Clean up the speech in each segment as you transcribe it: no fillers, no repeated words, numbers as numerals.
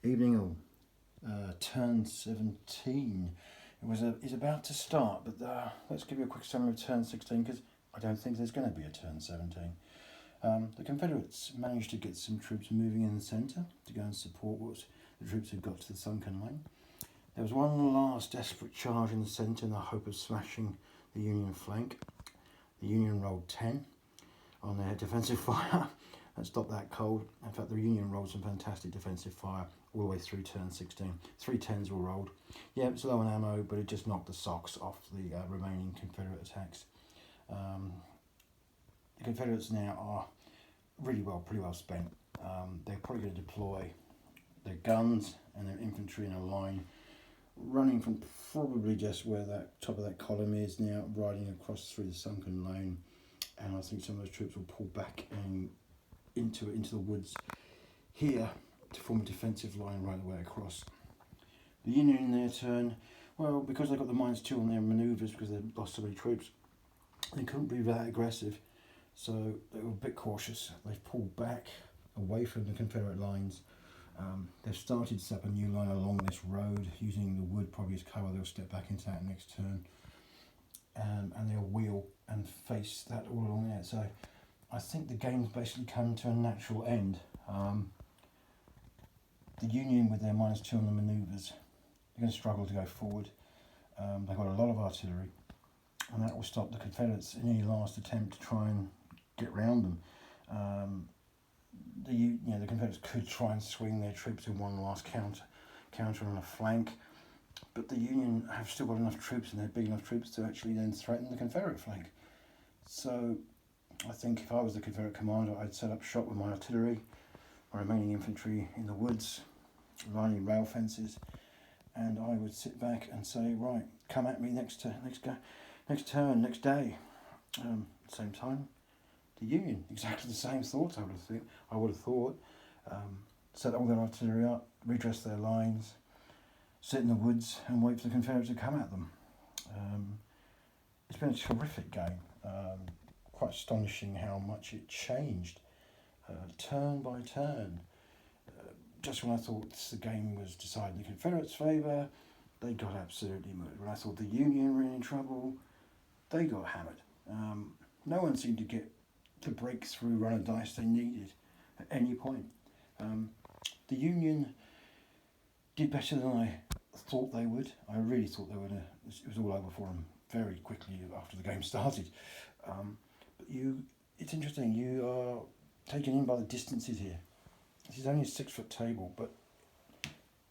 Evening all. Turn 17. It's about to start, but let's give you a quick summary of turn 16 because I don't think there's going to be a turn 17. The Confederates managed to get some troops moving in the centre to go and support what the troops had got to the sunken lane. There was one last desperate charge in the centre in the hope of smashing the Union flank. The Union rolled 10 on their defensive fire and stopped that cold. In fact, the Union rolled some fantastic defensive fire all the way through turn 16. 3 10s were rolled. Yeah, it was low on ammo, but it just knocked the socks off the remaining Confederate attacks. The Confederates now are pretty well spent. They're probably going to deploy their guns and their infantry in a line, running from probably just where that top of that column is now, riding across through the sunken lane. And I think some of those troops will pull back and into the woods here to form a defensive line right the way across. The Union in their turn, well, because they got the -2 on their manoeuvres because they've lost so many troops, they couldn't be that aggressive, so they were a bit cautious. They've pulled back away from the Confederate lines. They've started to set up a new line along this road using the wood probably as cover. They'll step back into that next turn, and they'll wheel and face that all along there. So I think the game's basically come to a natural end. The Union, with their -2 on the manoeuvres, they're going to struggle to go forward. They've got a lot of artillery, and that will stop the Confederates in any last attempt to try and get round them. The Confederates could try and swing their troops in one last counter on a flank, but the Union have still got enough troops, and they're big enough troops to actually then threaten the Confederate flank. So I think if I was the Confederate commander, I'd set up shop with my artillery, my remaining infantry in the woods, lining rail fences, and I would sit back and say, right, come at me next turn, next day. Same time, the Union, exactly the same thoughts. I would have thought, set all their artillery up, redress their lines, sit in the woods and wait for the Confederates to come at them. It's been a terrific game. Quite astonishing how much it changed, turn by turn. Just when I thought the game was decided in the Confederates' favour, they got absolutely murdered. When I thought the Union were in trouble, they got hammered. No one seemed to get the breakthrough run of dice they needed at any point. The Union did better than I thought they would. I really thought they would. It was all over for them very quickly after the game started. But it's interesting. You are taken in by the distances here. This is only a 6-foot table, but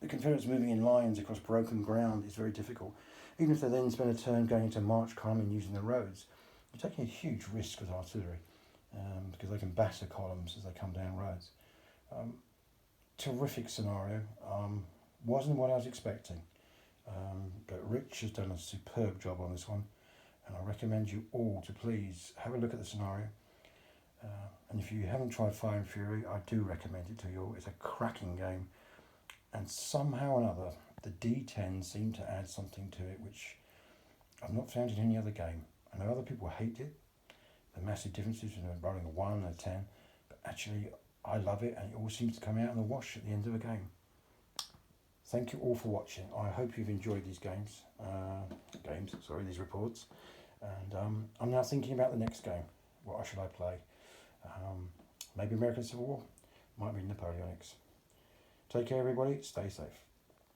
the Confederates moving in lines across broken ground is very difficult. Even if they then spend a turn going into march column and using the roads, you're taking a huge risk with artillery because they can batter columns as they come down roads. Terrific scenario. Wasn't what I was expecting, but Rich has done a superb job on this one, and I recommend you all to please have a look at the scenario. And if you haven't tried Fire and Fury, I do recommend it to you all. It's a cracking game, and somehow or another the D10 seem to add something to it which I've not found in any other game. I know other people hate it, the massive differences between rolling a 1 and a 10, but actually I love it, and it all seems to come out in the wash at the end of a game. Thank you all for watching. I hope you've enjoyed these these reports, and I'm now thinking about the next game. What should I play? Maybe American Civil War, might be Napoleonics. Take care everybody, stay safe.